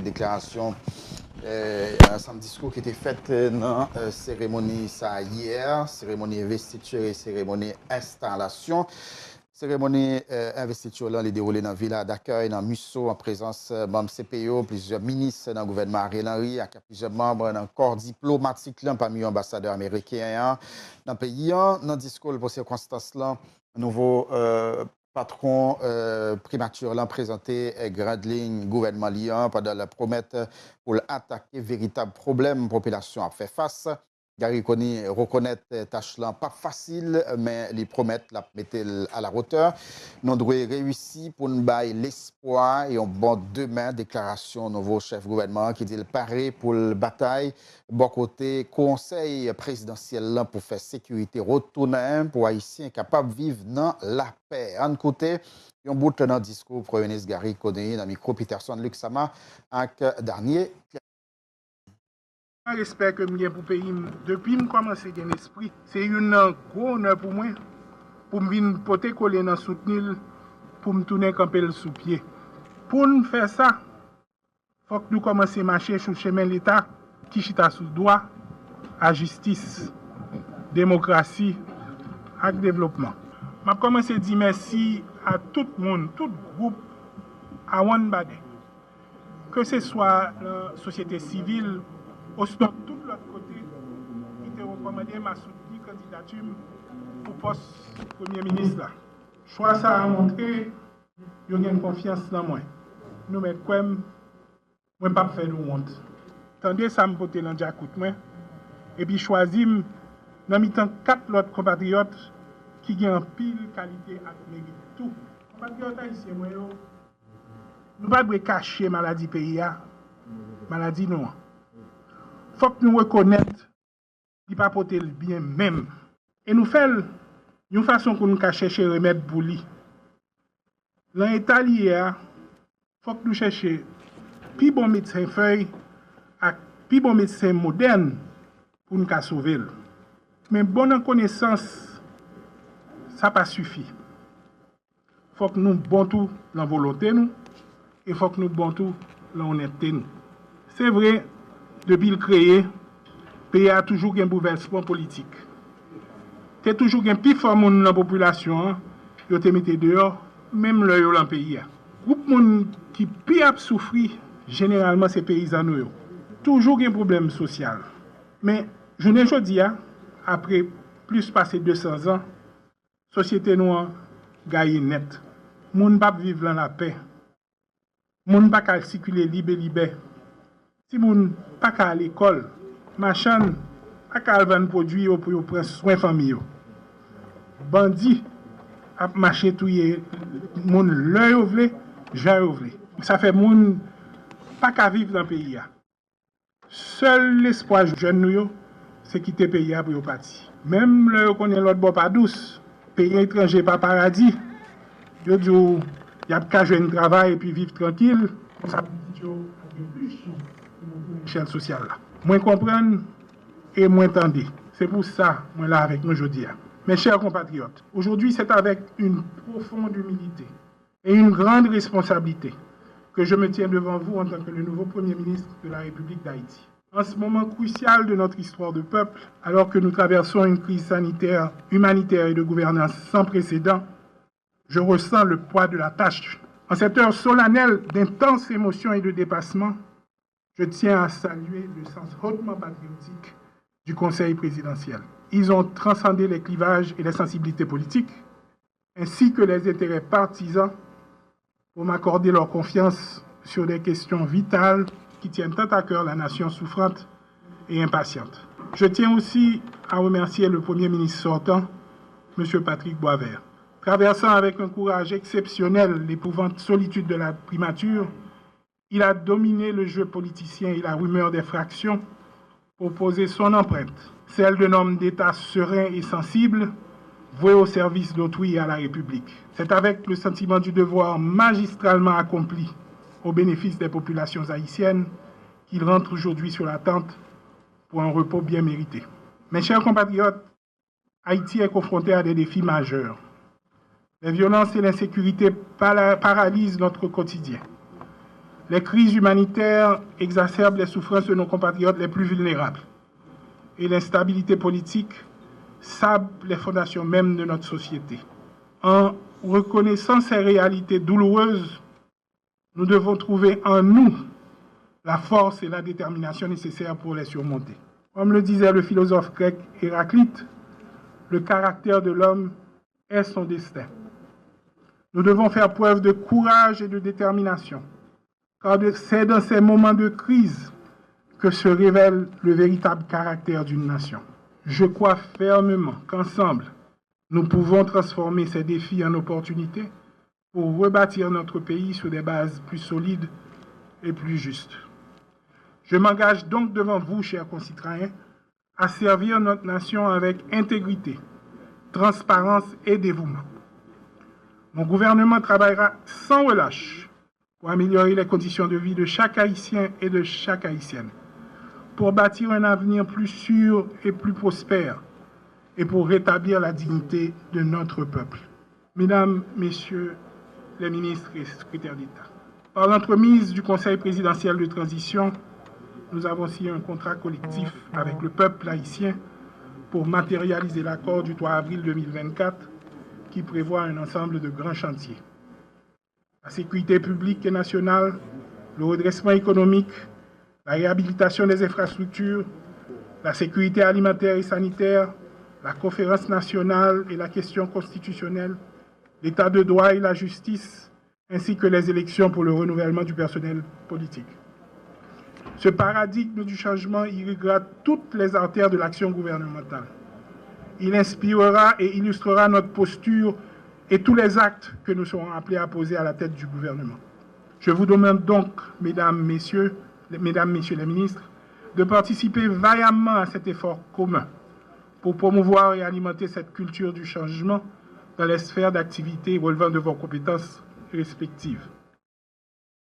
déclaration, un discours qui était fait dans la cérémonie ça hier, cérémonie investiture et cérémonie installation. Cérémonie investiture là, les déroulée dans la ville d'accueil, dans Musso, en présence de membres CPO, plusieurs ministres dans le gouvernement Ariel Henry, avec plusieurs membres dans le corps diplomatique, là, parmi les ambassadeurs américains dans le pays. Dans le discours pour circonstances là, nouveau patron primature là présenté grande ligne gouvernement liant pendant la promette pour attaquer véritable problème population a fait face. Gary Koni reconnaître tâche là pas facile mais les promettent la mettre à la hauteur. Nous devons réussir pour nous bailler l'espoir et on bon demain déclaration nouveau chef gouvernement qui dit le paré pour la bataille bon côté conseil présidentiel là pour faire sécurité retourner pour haïtiens capables de vivre dans la paix. En côté un bout de discours premier ministre Gary Koni dans micro Peterson Luc Sama avec dernier. Respect que j'ai pour le pays, depuis que je commence à gagner l'esprit, c'est un gros honneur pour moi, pour me venir porter coller dans soutenir, pour me tourner camper le sous-pied. Pour nous faire ça, il faut que nous commencions à marcher sur le chemin de l'État qui chita sous droit, à justice, démocratie et développement. Je commence à dire merci à tout le monde, tout groupe, à One Bade, que ce soit la société civile, au stop, tout l'autre côté, qui te recommandé ma soutenir candidature pour poste Premier ministre. Choix ça a montré qu'il y a une confiance dans moi. Nous mettons quoi, moi pas faire de honte. Tandis ça me porter dans Jacout moi et puis choisir dans mi-temps 4 autres compatriotes qui ont pile qualité et mérite tout. Compatriotes haïtiens moi nous pas de cacher maladie pays maladie non. Faut que nous reconnaissions qu'il pas porter le bien même. Et nous faisons une façon que nous chercher remède pour lui. Dans l'état lié, faut que nous cherchions plus bon médecin feuille et plus bon médecin moderne pour nous sauver. Mais bonne connaissance, ça pas suffit. Faut que nous bon tout dans la volonté nous et faut que nous bon tout dans l'honnêteté nous. C'est vrai. Depuis le créé, le pays a toujours un bouleversement politique. Il y a toujours un plus fort monde dans la population, qui te mis dehors, même le dans le pays. Le groupe monde qui a souffri, généralement, c'est les paysans. Toujours un problème social. Mais je ne dis pas, après plus passé 200 ans, la société noire gagne net. Les gens ne peuvent pas vivre dans la paix. Les gens ne peuvent pas circuler libre. Si vous n'avez pas à l'école, machin, pas qu'à vendre produits pour prendre soin de la famille. Bandit, à marcher tout les gens l'œil ouvré, j'ai ouvré. Ça fait moun pas qu'à vivre dans le pays. Seul l'espoir jeune c'est quitter le pays pour partir. Même le connaît l'autre bord pas douce, pays étranger pas paradis. Yo dit y a qu'à jouer un travail et puis vivre tranquille, ça échelle sociale là. Moi comprendre et moi entendre. C'est pour ça moi là avec nous aujourd'hui. Mes chers compatriotes, aujourd'hui c'est avec une profonde humilité et une grande responsabilité que je me tiens devant vous en tant que le nouveau Premier ministre de la République d'Haïti. En ce moment crucial de notre histoire de peuple, alors que nous traversons une crise sanitaire, humanitaire et de gouvernance sans précédent, je ressens le poids de la tâche. En cette heure solennelle d'intenses émotions et de dépassement, je tiens à saluer le sens hautement patriotique du Conseil présidentiel. Ils ont transcendé les clivages et les sensibilités politiques, ainsi que les intérêts partisans, pour m'accorder leur confiance sur des questions vitales qui tiennent tant à cœur la nation souffrante et impatiente. Je tiens aussi à remercier le Premier ministre sortant, M. Patrick Boisvert. Traversant avec un courage exceptionnel l'épouvante solitude de la primature, il a dominé le jeu politicien et la rumeur des fractions pour poser son empreinte, celle d'un homme d'État serein et sensible, voué au service d'autrui et à la République. C'est avec le sentiment du devoir magistralement accompli au bénéfice des populations haïtiennes qu'il rentre aujourd'hui sur la tente pour un repos bien mérité. Mes chers compatriotes, Haïti est confronté à des défis majeurs. Les violences et l'insécurité paralysent notre quotidien. Les crises humanitaires exacerbent les souffrances de nos compatriotes les plus vulnérables. Et l'instabilité politique sape les fondations mêmes de notre société. En reconnaissant ces réalités douloureuses, nous devons trouver en nous la force et la détermination nécessaires pour les surmonter. Comme le disait le philosophe grec Héraclite, le caractère de l'homme est son destin. Nous devons faire preuve de courage et de détermination, car c'est dans ces moments de crise que se révèle le véritable caractère d'une nation. Je crois fermement qu'ensemble, nous pouvons transformer ces défis en opportunités pour rebâtir notre pays sur des bases plus solides et plus justes. Je m'engage donc devant vous, chers concitoyens, à servir notre nation avec intégrité, transparence et dévouement. Mon gouvernement travaillera sans relâche pour améliorer les conditions de vie de chaque Haïtien et de chaque Haïtienne, pour bâtir un avenir plus sûr et plus prospère, et pour rétablir la dignité de notre peuple. Mesdames, Messieurs les ministres et secrétaires d'État, par l'entremise du Conseil présidentiel de transition, nous avons signé un contrat collectif avec le peuple haïtien pour matérialiser l'accord du 3 avril 2024 qui prévoit un ensemble de grands chantiers. La sécurité publique et nationale, le redressement économique, la réhabilitation des infrastructures, la sécurité alimentaire et sanitaire, la conférence nationale et la question constitutionnelle, l'état de droit et la justice, ainsi que les élections pour le renouvellement du personnel politique. Ce paradigme du changement irriguera toutes les artères de l'action gouvernementale. Il inspirera et illustrera notre posture et tous les actes que nous serons appelés à poser à la tête du gouvernement. Je vous demande donc, Mesdames, Messieurs les ministres, de participer vaillamment à cet effort commun pour promouvoir et alimenter cette culture du changement dans les sphères d'activité relevant de vos compétences respectives.